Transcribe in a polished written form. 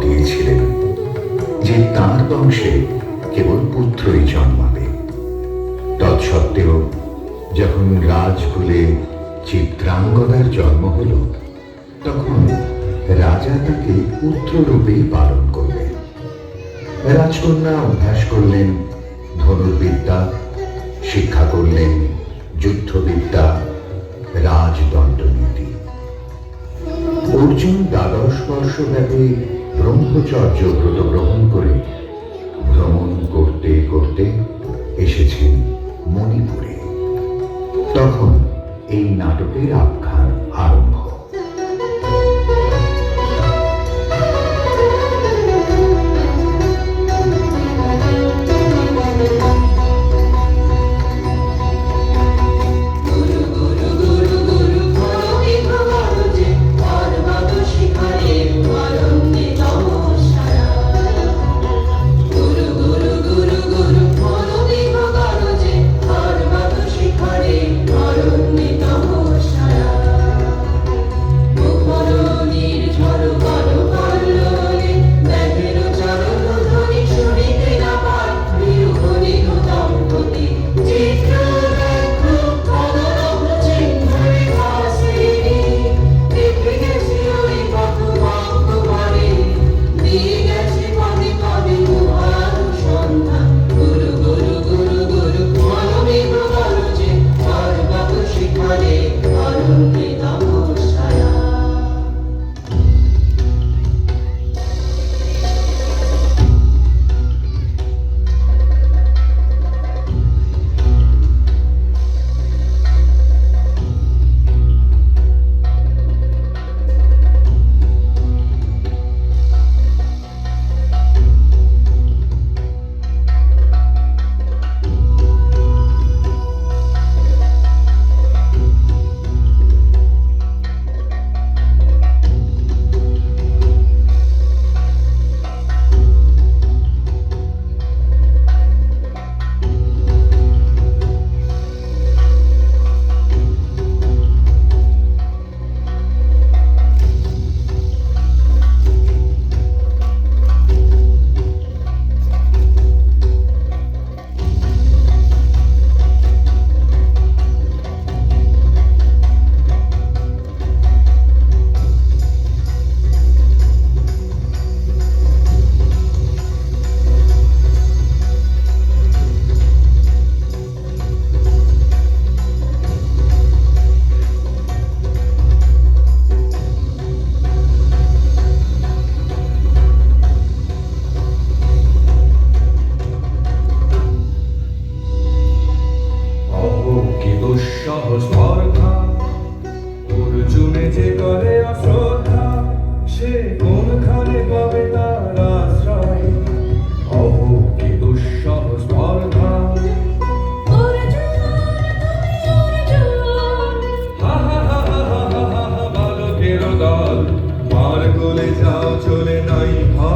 দিয়েছিলেন যে তাঁর বংশে কেবল পুত্রই জন্মাবে। তৎসত্ত্বেও যখন রাজকুলে চিত্রাঙ্গদার জন্ম হল, তখন রাজা তাকে পুত্ররূপেই পালন করলেন। রাজকন্যা অভ্যাস করলেন ধনুর্বিদ্যা, শিক্ষা করলেন যুদ্ধবিদ্যা, রাজদণ্ডনীতি। অর্জুন 12 বর্ষব্যাপী ব্রহ্মচর্য ব্রত গ্রহণ করে ভ্রমণ করতে করতে এসেছেন মণিপুরে। তখন এই নাটকের আখ্যান আরম্ভ। অর্জুনে যে করে অশ্রদ্ধা, সে কোনখানে পাবে তার আশ্রয়? অহো কি দুঃসহ স্পর্ধা! বালকের দল, মার কোলে যাও চলে নাই ভয়।